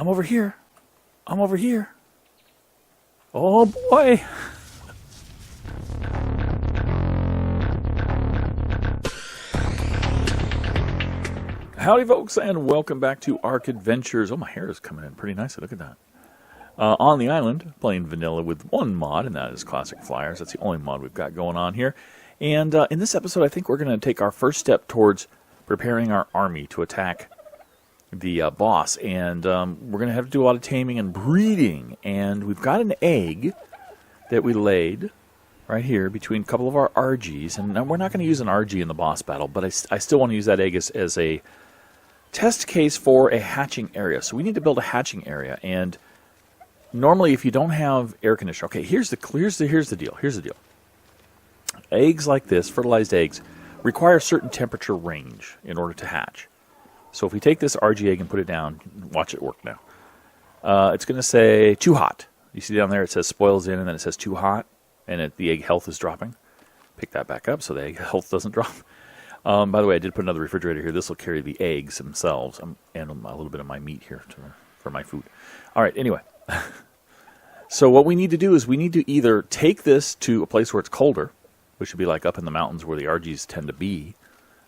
I'm over here. I'm over here. Oh, boy. Howdy, folks, and welcome back to ARK Adventures. Oh, my hair is coming in pretty nicely. Look at that. On the island, playing vanilla with one mod, and that is Classic Flyers. That's the only mod we've got going on here. And in this episode, I think we're going to take our first step towards preparing our army to attack the boss. And we're going to have to do a lot of taming and breeding. And we've got an egg that we laid right here between a couple of our RGs. And now we're not going to use an RG in the boss battle, but I still want to use that egg as a test case for a hatching area. So we need to build a hatching area. And normally, if you don't have air conditioner, okay, here's the deal. Here's the deal. Eggs like this, fertilized eggs, require a certain temperature range in order to hatch. So if we take this RG egg and put it down, watch it work now. It's going to say too hot. You see down there it says spoils in, and then it says too hot, and the egg health is dropping. Pick that back up so the egg health doesn't drop. By the way, I did put another refrigerator here. This will carry the eggs themselves and a little bit of my meat here for my food. All right, anyway. So what we need to do is we need to either take this to a place where it's colder, which would be like up in the mountains where the RGs tend to be.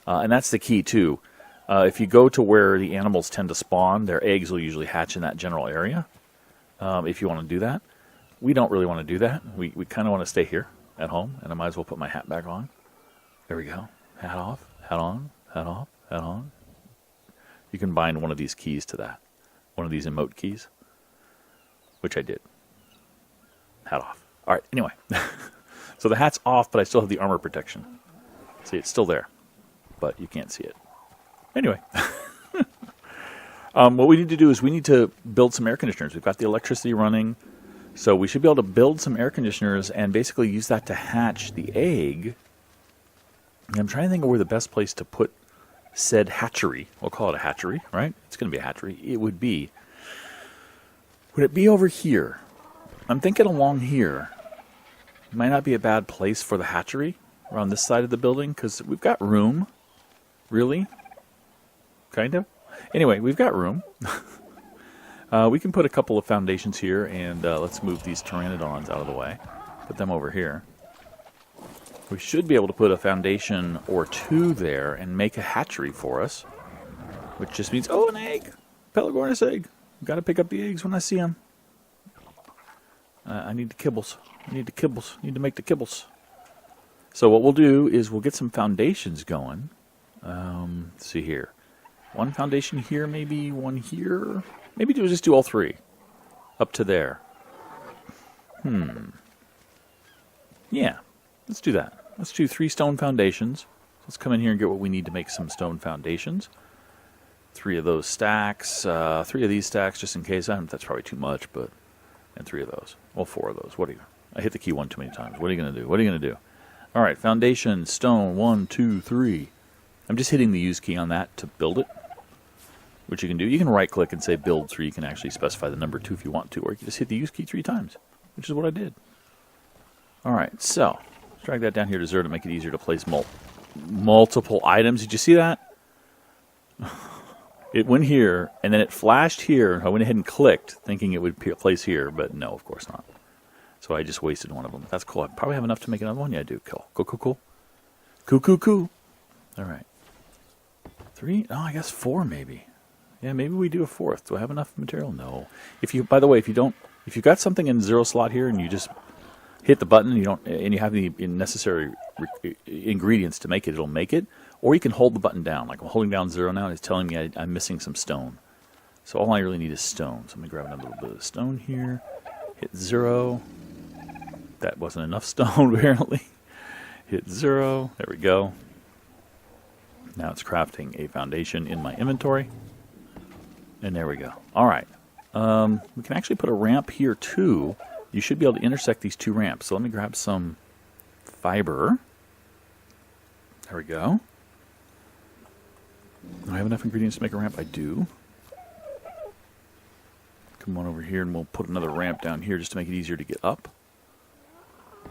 And that's the key, too. If you go to where the animals tend to spawn, their eggs will usually hatch in that general area. If you want to do that. We don't really want to do that. We kind of want to stay here at home. And I might as well put my hat back on. There we go. Hat off, hat on, hat off, hat on. You can bind one of these keys to that. One of these emote keys. Which I did. Hat off. All right, anyway. So the hat's off, but I still have the armor protection. See, it's still there. But you can't see it. Anyway. What we need to do is we need to build some air conditioners. We've got the electricity running. So we should be able to build some air conditioners and basically use that to hatch the egg. And I'm trying to think of where the best place to put said hatchery. We'll call it a hatchery, right? It's going to be a hatchery. It would be... Would it be over here? I'm thinking along here. It might not be a bad place for the hatchery around this side of the building because we've got room. Really? Kind of? Anyway, we've got room. We can put a couple of foundations here and let's move these pteranodons out of the way. Put them over here. We should be able to put a foundation or two there and make a hatchery for us. Which just means, oh, an egg! Pelagornis egg! Got to pick up the eggs when I see them. I need the kibbles. I need the kibbles. Need to make the kibbles. So what we'll do is we'll get some foundations going. Let's see here. One foundation here, maybe one here. Maybe just do all three. Up to there. Yeah, let's do that. Let's do 3 stone foundations. Let's come in here and get what we need to make some stone foundations. 3 of those stacks, 3 of these stacks, just in case. That's probably too much, but... And 3 of those. Well, 4 of those. What are you... I hit the key one too many times. What are you going to do? What are you going to do? All right, foundation, stone, 1, 2, 3. I'm just hitting the use key on that to build it, which you can do. You can right-click and say build 3. You can actually specify the number 2 if you want to, or you can just hit the use key 3 times, which is what I did. All right, so let's drag that down here to 0 to make it easier to place multiple items. Did you see that? It went here, and then it flashed here. I went ahead and clicked, thinking it would place here, but no, of course not. So I just wasted one of them. That's cool. I probably have enough to make another one. Yeah, I do. Cool. Cool. Cool. All right. 3? Oh, I guess 4 maybe. Yeah, maybe we do a 4th. Do I have enough material? No. By the way, if you've got something in 0 slot here and you just hit the button and you have the necessary ingredients to make it, it'll make it. Or you can hold the button down. Like I'm holding down 0 now, and it's telling me I'm missing some stone. So all I really need is stone. So let me grab another little bit of stone here. Hit 0. That wasn't enough stone, apparently. Hit 0. There we go. Now it's crafting a foundation in my inventory. And there we go. All right. We can actually put a ramp here, too. You should be able to intersect these 2 ramps. So let me grab some fiber. There we go. Do I have enough ingredients to make a ramp? I do. Come on over here and we'll put another ramp down here just to make it easier to get up.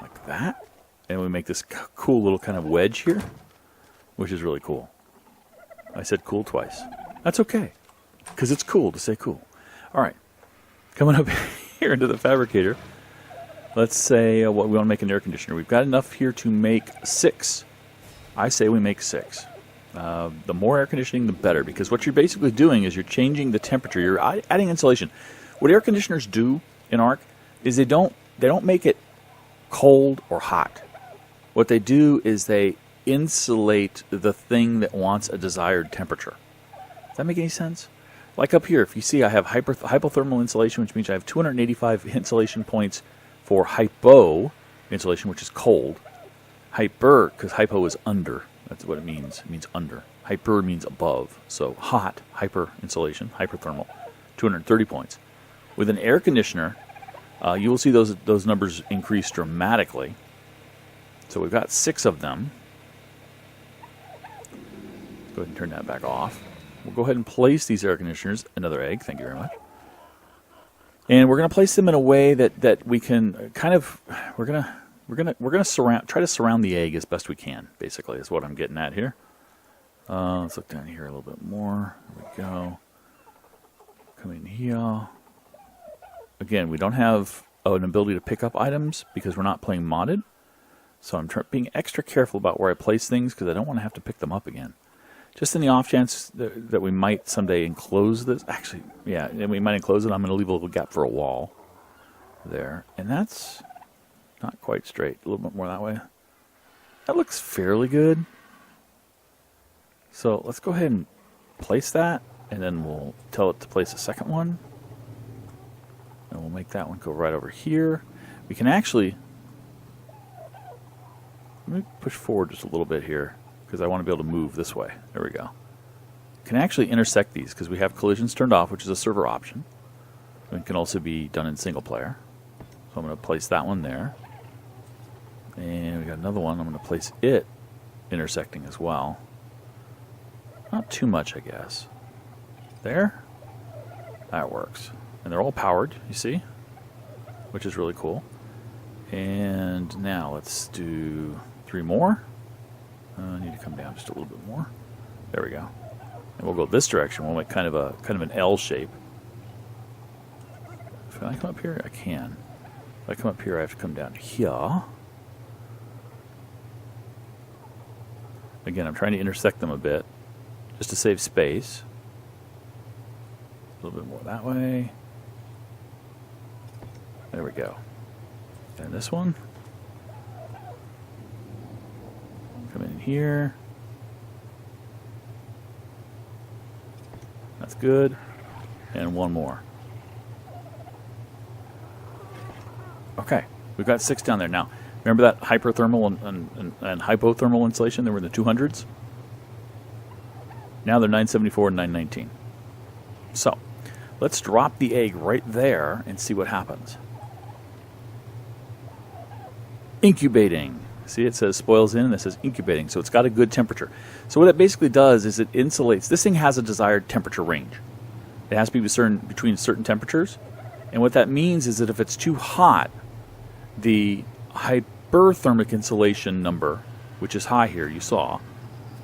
Like that. And we make this cool little kind of wedge here, which is really cool. I said cool twice. That's okay, because it's cool to say cool. All right, coming up here into the fabricator. Let's say what we want to make an air conditioner. We've got enough here to make 6. I say we make 6. The more air conditioning, the better, because what you're basically doing is you're changing the temperature. You're adding insulation. What air conditioners do in ARK is they don't make it cold or hot. What they do is they insulate the thing that wants a desired temperature. Does that make any sense? Like up here, if you see, I have hypothermal insulation, which means I have 285 insulation points for hypo insulation, which is cold. Hyper, because hypo is under. That's what it means. It means under. Hyper means above. So hot, hyper insulation, hyperthermal, 230 points. With an air conditioner, you will see those numbers increase dramatically. So we've got 6 of them. Let's go ahead and turn that back off. We'll go ahead and place these air conditioners. Another egg, thank you very much. And we're going to place them in a way that we can kind of we're gonna try to surround the egg as best we can. Basically, is what I'm getting at here. Let's look down here a little bit more. There we go. Come in here. Again, we don't have an ability to pick up items because we're not playing modded. So I'm being extra careful about where I place things because I don't want to have to pick them up again. Just in the off chance that we might someday enclose this. Actually, yeah, we might enclose it. I'm going to leave a little gap for a wall there. And that's not quite straight. A little bit more that way. That looks fairly good. So let's go ahead and place that. And then we'll tell it to place a second one. And we'll make that one go right over here. We can actually... Let me push forward just a little bit here, because I want to be able to move this way. There we go. Can actually intersect these, because we have collisions turned off, which is a server option. It can also be done in single player. So I'm going to place that one there. And we got another one. I'm going to place it intersecting as well. Not too much, I guess. There. That works. And they're all powered, you see, which is really cool. And now let's do 3 more. I need to come down just a little bit more. There we go. And we'll go this direction. We'll make kind of an L shape. Can I come up here? I can. If I come up here, I have to come down here. Again, I'm trying to intersect them a bit, just to save space. A little bit more that way. There we go. And this one. Come in here. That's good. And one more. Okay, we've got 6 down there. Now, remember that hyperthermal and hypothermal insulation? They were in the 200s. Now they're 974 and 919. So, let's drop the egg right there and see what happens. Incubating. See, it says spoils in and it says incubating, so it's got a good temperature. So what it basically does is it insulates. This thing has a desired temperature range. It has to be between certain temperatures. And what that means is that if it's too hot, the hyperthermic insulation number, which is high here, you saw,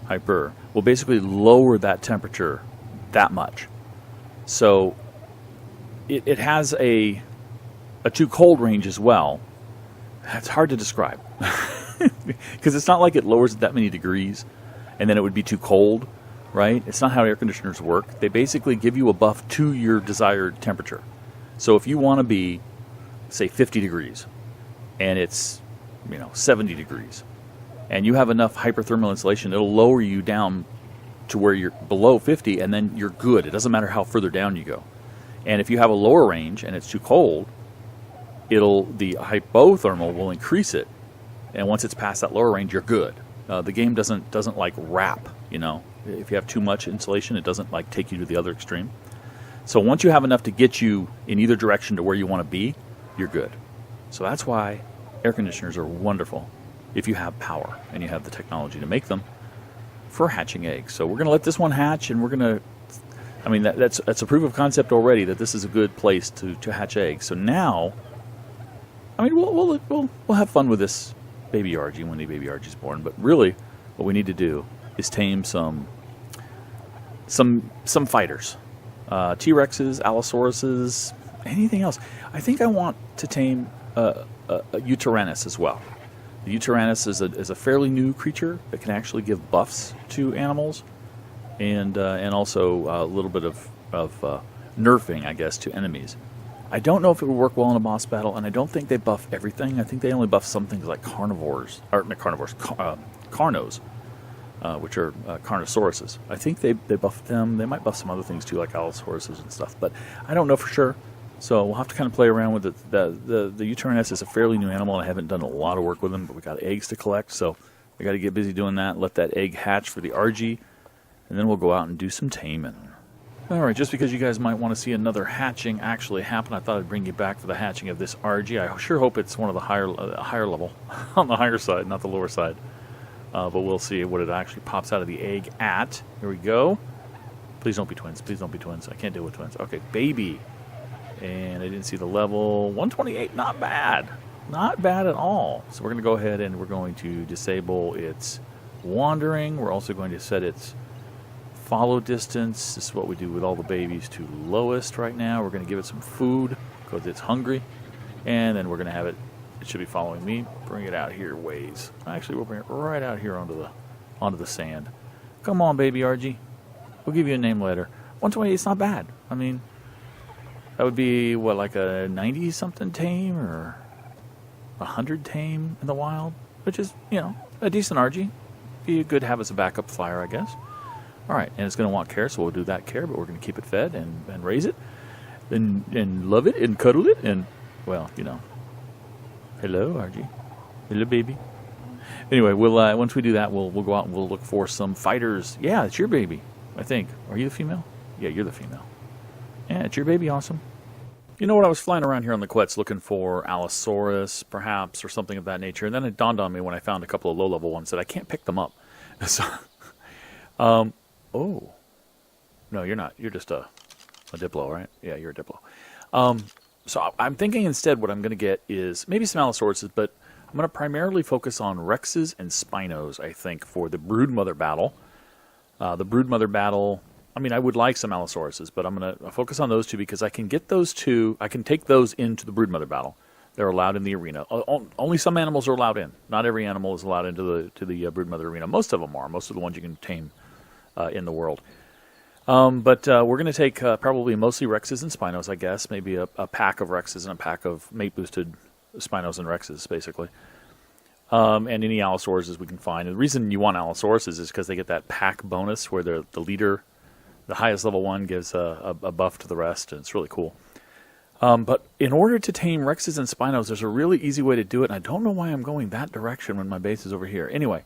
hyper, will basically lower that temperature that much. So it has a too cold range as well. It's hard to describe because it's not like it lowers it that many degrees and then it would be too cold, right? It's not how air conditioners work. They basically give you a buff to your desired temperature. So if you want to be, say, 50 degrees and it's 70 degrees and you have enough hyperthermal insulation, it'll lower you down to where you're below 50 and then you're good. It doesn't matter how further down you go. And if you have a lower range and it's too cold, the hypothermal will increase it, and once it's past that lower range, you're good. The game doesn't like wrap, If you have too much insulation, it doesn't like take you to the other extreme. So once you have enough to get you in either direction to where you want to be, you're good. So that's why air conditioners are wonderful if you have power and you have the technology to make them for hatching eggs. So we're going to let this one hatch, and we're going to, that's a proof of concept already that this is a good place to hatch eggs. So now, we'll have fun with this baby Argy when the baby Argy's born. But really, what we need to do is tame some fighters. T-Rexes, Allosauruses, anything else. I think I want to tame a Uteranus as well. The Uteranus is a fairly new creature that can actually give buffs to animals, and also a little bit of nerfing, I guess, to enemies. I don't know if it would work well in a boss battle, and I don't think they buff everything. I think they only buff some things like carnivores, or not carnivores, carnos, which are carnosauruses. I think they buff them. They might buff some other things too, like allosauruses and stuff, but I don't know for sure. So we'll have to kind of play around with it. The Uteranus is a fairly new animal, and I haven't done a lot of work with them, but we got eggs to collect, so we got to get busy doing that. Let that egg hatch for the RG, and then we'll go out and do some taming. All right, just because you guys might want to see another hatching actually happen, I thought I'd bring you back for the hatching of this RG. I sure hope it's one of the higher level, on the higher side, not the lower side. But we'll see what it actually pops out of the egg at. Here we go. Please don't be twins. Please don't be twins. I can't deal with twins. Okay, baby. And I didn't see the level. 128, not bad. Not bad at all. So we're going to go ahead and we're going to disable its wandering. We're also going to set its follow distance. This is what we do with all the babies to lowest right now. We're going to give it some food because it's hungry. And then we're going to have it, it should be following me. Bring it out here ways. Actually, we'll bring it right out here onto the sand. Come on, baby RG. We'll give you a name later. 128 is not bad. I mean, that would be, what, like a 90-something tame or 100 tame in the wild? Which is, you know, a decent RG. Be good to have as a backup flyer, I guess. All right, and it's going to want care, so we'll do that care, but we're going to keep it fed and raise it and love it and cuddle it and, well, you know. Hello, RG. Hello, baby. Anyway, we'll once we do that, we'll go out and we'll look for some fighters. Yeah, it's your baby, I think. Are you the female? Yeah, you're the female. Yeah, it's your baby. Awesome. You know what? I was flying around here on the Quetz looking for Allosaurus, perhaps, or something of that nature, and then it dawned on me when I found a couple of low-level ones that I can't pick them up. So, oh, no, you're not. You're just a Diplo, right? Yeah, you're a Diplo. So I'm thinking instead what I'm going to get is maybe some Allosauruses, but I'm going to primarily focus on Rexes and Spinos, I think, for the Broodmother battle. The Broodmother battle, I mean, I would like some Allosauruses, but I'm going to focus on those two because I can get those two, I can take those into the Broodmother battle. They're allowed in the arena. Only some animals are allowed in. Not every animal is allowed into the Broodmother arena. Most of them are. Most of the ones you can tame in the world. But we're going to take probably mostly Rexes and Spinos, I guess. Maybe a pack of Rexes and a pack of mate-boosted Spinos and Rexes, basically. And any Allosauruses we can find. And the reason you want Allosauruses is because they get that pack bonus where the leader, the highest level one, gives a buff to the rest, and it's really cool. But in order to tame Rexes and Spinos, there's a really easy way to do it, and I don't know why I'm going that direction when my base is over here. Anyway,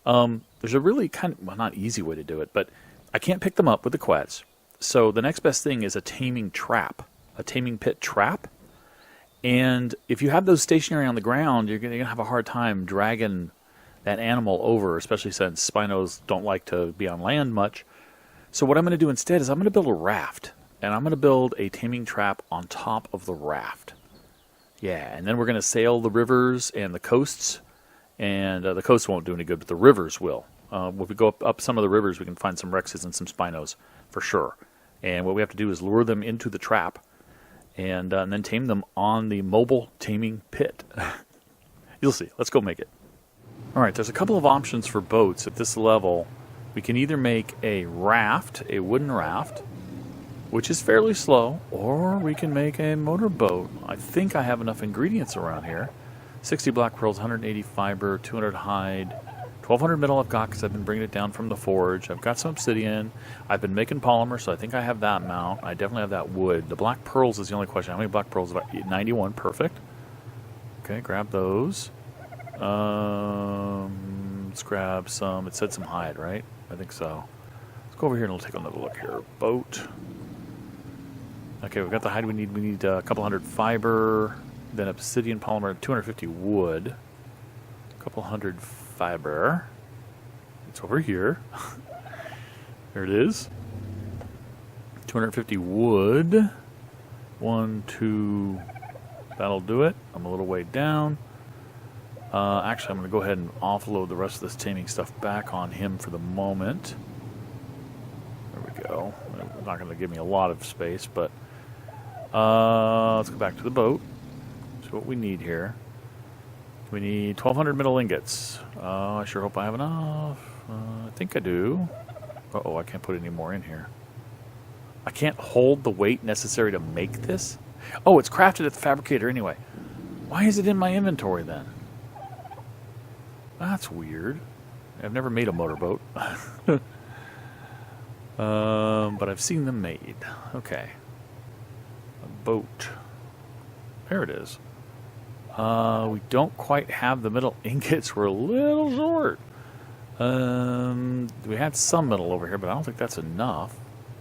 there's a really kind of, well, not easy way to do it, but I can't pick them up with the Quetz. So the next best thing is a Taming Trap, a Taming Pit Trap. And if you have those stationary on the ground, you're going to have a hard time dragging that animal over, especially since Spinos don't like to be on land much. So what I'm going to do instead is I'm going to build a raft. And I'm going to build a Taming Trap on top of the raft. Yeah, and then we're going to sail the rivers and the coasts. And the coasts won't do any good, but the rivers will. If we go up some of the rivers, we can find some Rexes and some Spinos for sure. And what we have to do is lure them into the trap and then tame them on the mobile taming pit. You'll see. Let's go make it. All right, there's a couple of options for boats at this level. We can either make a raft, a wooden raft, which is fairly slow, or we can make a motorboat. I think I have enough ingredients around here. 60 black pearls, 180 fiber, 200 hide, 1,200 metal I've got because I've been bringing it down from the forge. I've got some obsidian. I've been making polymer, so I think I have that amount. I definitely have that wood. The black pearls is the only question. How many black pearls? About 91. Perfect. Okay, grab those. Let's grab some. It said some hide, right? I think so. Let's go over here and we'll take another look here. Boat. Okay, we've got the hide we need. We need a couple hundred fiber, then obsidian polymer, 250 wood, a couple hundred fiber. It's over here. There it is. 250 wood. 1, 2. That'll do it. I'm a little way down. Actually, I'm going to go ahead and offload the rest of this taming stuff back on him for the moment. There we go. It's not going to give me a lot of space, but let's go back to the boat. See what we need here. We need 1,200 metal ingots. I sure hope I have enough. I think I do. Uh-oh, I can't put any more in here. I can't hold the weight necessary to make this? Oh, it's crafted at the fabricator anyway. Why is it in my inventory then? That's weird. I've never made a motorboat. But I've seen them made. Okay. A boat. There it is. We don't quite have the metal ingots. We're a little short. We had some metal over here, but I don't think that's enough.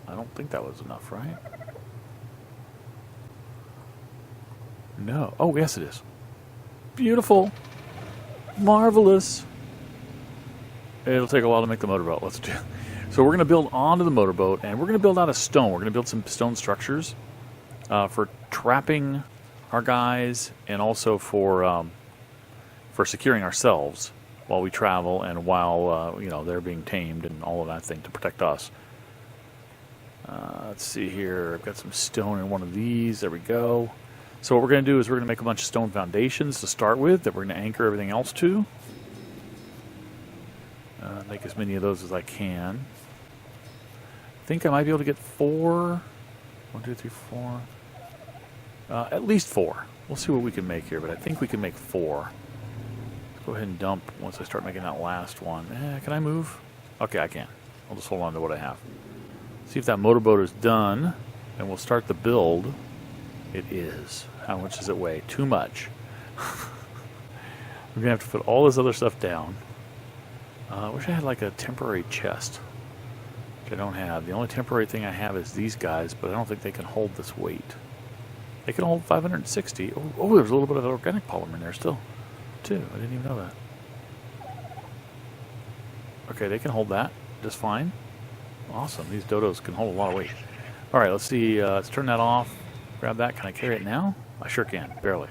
I don't think that was enough, right? No. Oh, yes it is. Beautiful. Marvelous. It'll take a while to make the motorboat. Let's do it. So we're going to build onto the motorboat, and we're going to build out of stone. We're going to build some stone structures for trapping our guys, and also for securing ourselves while we travel and while they're being tamed and all of that thing to protect us. Let's see here. I've got some stone in one of these. There we go. So what we're going to do is we're going to make a bunch of stone foundations to start with that we're going to anchor everything else to. Make as many of those as I can. I think I might be able to get 4. 1, 2, 3, 4. At least 4. We'll see what we can make here, but I think we can make 4. Let's go ahead and dump once I start making that last one. Can I move? Okay, I can. I'll just hold on to what I have. See if that motorboat is done, and we'll start the build. It is. How much does it weigh? Too much. We're going to have to put all this other stuff down. I wish I had like a temporary chest, which I don't have. The only temporary thing I have is these guys, but I don't think they can hold this weight. They can hold 560. Oh, there's a little bit of organic polymer in there still, too. I didn't even know that. Okay, they can hold that just fine. Awesome. These dodos can hold a lot of weight. All right, let's see. Let's turn that off. Grab that. Can I carry it now? I sure can. Barely.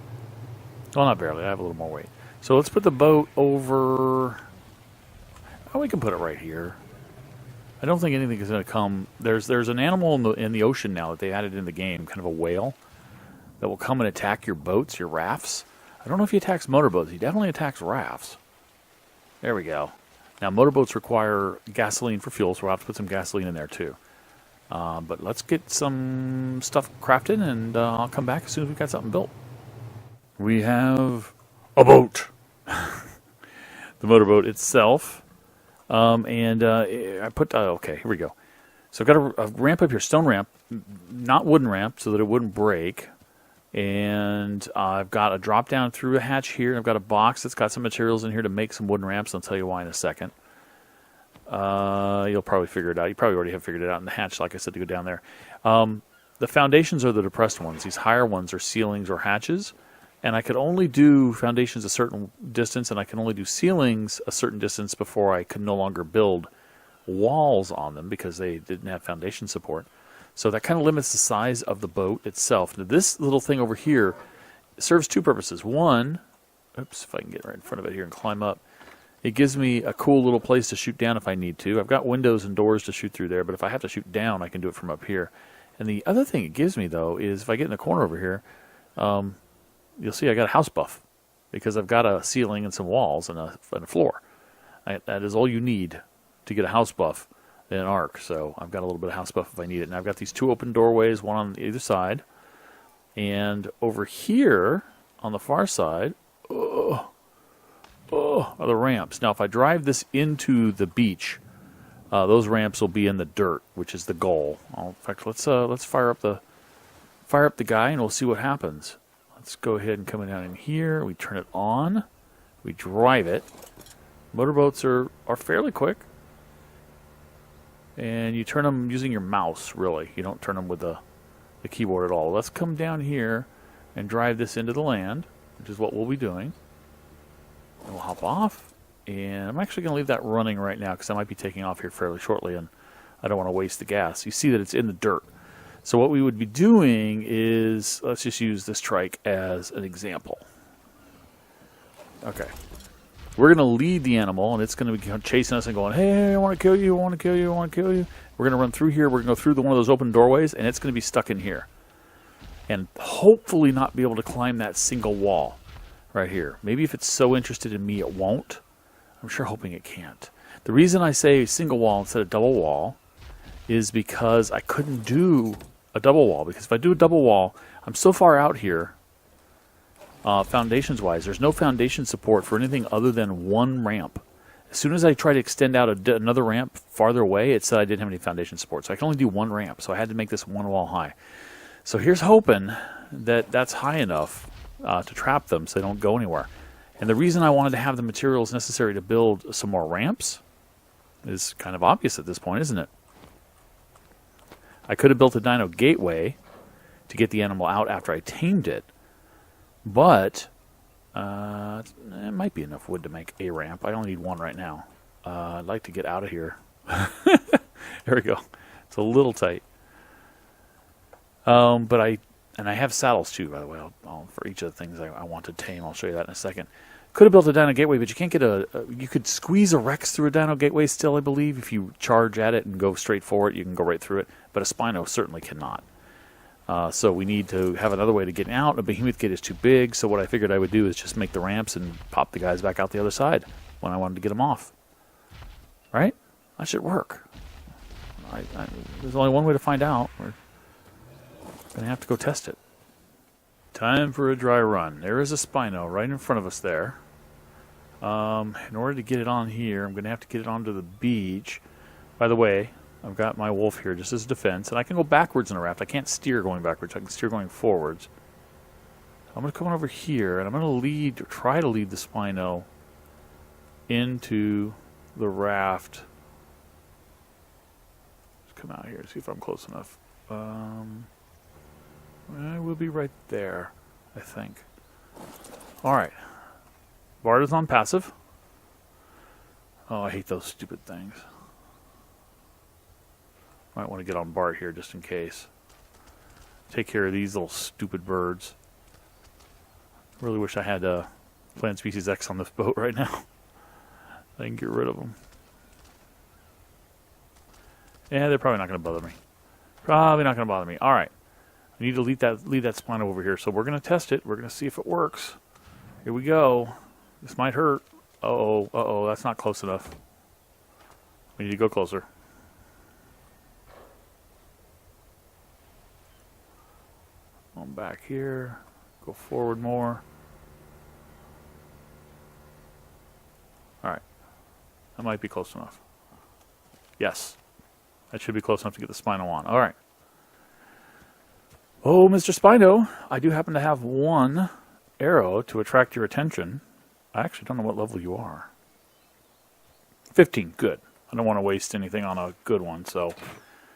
Well, not barely. I have a little more weight. So let's put the boat over... Oh, we can put it right here. I don't think anything is going to come. There's an animal in the ocean now that they added in the game, kind of a whale, that will come and attack your boats, your rafts. I don't know if he attacks motorboats. He definitely attacks rafts. There we go. Now, motorboats require gasoline for fuel, so we'll have to put some gasoline in there too. But let's get some stuff crafted, and I'll come back as soon as we've got something built. We have a boat. The motorboat itself. I put, okay, here we go. So I've got a ramp up here, stone ramp, not wooden ramp, so that it wouldn't break. And I've got a drop down through a hatch here. I've got a box that's got some materials in here to make some wooden ramps. I'll tell you why in a second. You'll probably figure it out. You probably already have figured it out in the hatch, like I said, to go down there. The foundations are the depressed ones. These higher ones are ceilings or hatches. And I could only do foundations a certain distance, and I can only do ceilings a certain distance before I could no longer build walls on them because they didn't have foundation support. So that kind of limits the size of the boat itself. Now, this little thing over here serves two purposes. One, oops, if I can get right in front of it here and climb up, it gives me a cool little place to shoot down if I need to. I've got windows and doors to shoot through there, but if I have to shoot down, I can do it from up here. And the other thing it gives me, though, is if I get in the corner over here, you'll see I got a house buff because I've got a ceiling and some walls and a floor. That is all you need to get a house buff in an ARK. So I've got a little bit of house buff if I need it. And I've got these two open doorways, one on either side. And over here on the far side, are the ramps. Now, if I drive this into the beach, those ramps will be in the dirt, which is the goal. In fact, let's fire up the guy and we'll see what happens. Let's go ahead and come down in here. We turn it on. We drive it. Motorboats are fairly quick. And you turn them using your mouse, really. You don't turn them with the keyboard at all. Let's come down here and drive this into the land, which is what we'll be doing. And we'll hop off. And I'm actually going to leave that running right now because I might be taking off here fairly shortly, and I don't want to waste the gas. You see that it's in the dirt. So what we would be doing is, let's just use this trike as an example. Okay. We're going to lead the animal, and it's going to be chasing us and going, hey, I want to kill you, I want to kill you, I want to kill you. We're going to run through here. We're going to go through one of those open doorways, and it's going to be stuck in here. And hopefully not be able to climb that single wall right here. Maybe if it's so interested in me, it won't. I'm sure hoping it can't. The reason I say single wall instead of double wall is because I couldn't do a double wall. Because if I do a double wall, I'm so far out here, foundations-wise, there's no foundation support for anything other than one ramp. As soon as I try to extend out another ramp farther away, it said I didn't have any foundation support. So I can only do one ramp. So I had to make this one wall high. So here's hoping that that's high enough to trap them so they don't go anywhere. And the reason I wanted to have the materials necessary to build some more ramps is kind of obvious at this point, isn't it? I could have built a dino gateway to get the animal out after I tamed it, but it might be enough wood to make a ramp. I only need one right now. I'd like to get out of here. There we go. It's a little tight. But I have saddles too, by the way, for each of the things I want to tame. I'll show you that in a second. Could have built a dino gateway, but you can't get you could squeeze a Rex through a dino gateway still, I believe. If you charge at it and go straight for it, you can go right through it. But a Spino certainly cannot. So we need to have another way to get out. A Behemoth Gate is too big, so what I figured I would do is just make the ramps and pop the guys back out the other side when I wanted to get them off. Right? That should work. There's only one way to find out. We're going to have to go test it. Time for a dry run. There is a Spino right in front of us there. In order to get it on here, I'm going to have to get it onto the beach. By the way, I've got my wolf here just as defense, and I can go backwards in a raft. I can't steer going backwards. I can steer going forwards. I'm going to come over here, and I'm going to try to lead the Spino into the raft. Let's come out here, see if I'm close enough. I will be right there, I think. Alright. Bart is on passive. Oh, I hate those stupid things. Might want to get on Bart here just in case. Take care of these little stupid birds. Really wish I had Plant Species X on this boat right now. I can get rid of them. Yeah, they're probably not going to bother me. Probably not going to bother me. Alright. I need to lead that Spino over here. So we're going to test it. We're going to see if it works. Here we go. This might hurt. Uh-oh. That's not close enough. We need to go closer. On back here. Go forward more. Alright. That might be close enough. Yes. That should be close enough to get the Spino on. Alright. Oh, Mr. Spino, I do happen to have one arrow to attract your attention. I actually don't know what level you are. 15, good. I don't want to waste anything on a good one, so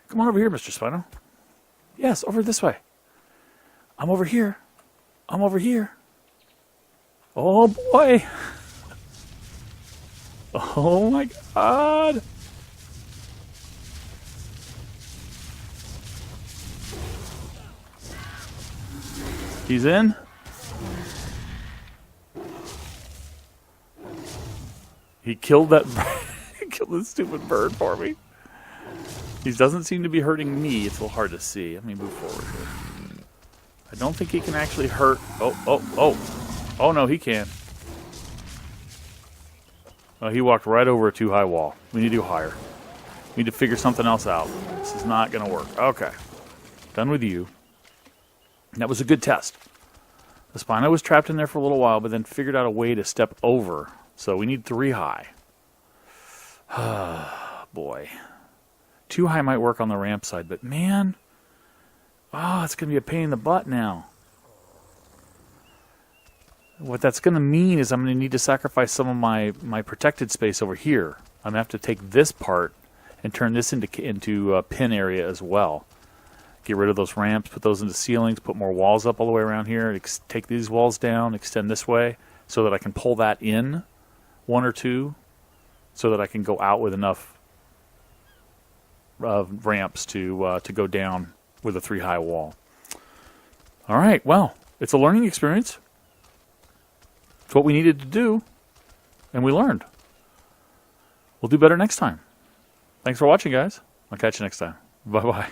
come on over here, Mr. Spino. Yes, over this way. I'm over here. I'm over here. Oh, boy. Oh, my God. He's in. He killed that he killed this stupid bird for me. He doesn't seem to be hurting me. It's a little hard to see. Let me move forward here. I don't think he can actually hurt. Oh no, he can. Oh, he walked right over a too high wall. We need to go higher. We need to figure something else out. This is not going to work. Okay. Done with you. That was a good test. The Spino was trapped in there for a little while, but then figured out a way to step over. So we need 3 high. Boy. 2 high might work on the ramp side, but man. It's going to be a pain in the butt now. What that's going to mean is I'm going to need to sacrifice some of my protected space over here. I'm going to have to take this part and turn this into a pin area as well. Get rid of those ramps, put those into ceilings, put more walls up all the way around here, take these walls down, extend this way, so that I can pull that in 1 or 2, so that I can go out with enough ramps to go down with a 3 high wall. All right, well, it's a learning experience. It's what we needed to do. and we learned. We'll do better next time. Thanks for watching, guys. I'll catch you next time. Bye-bye.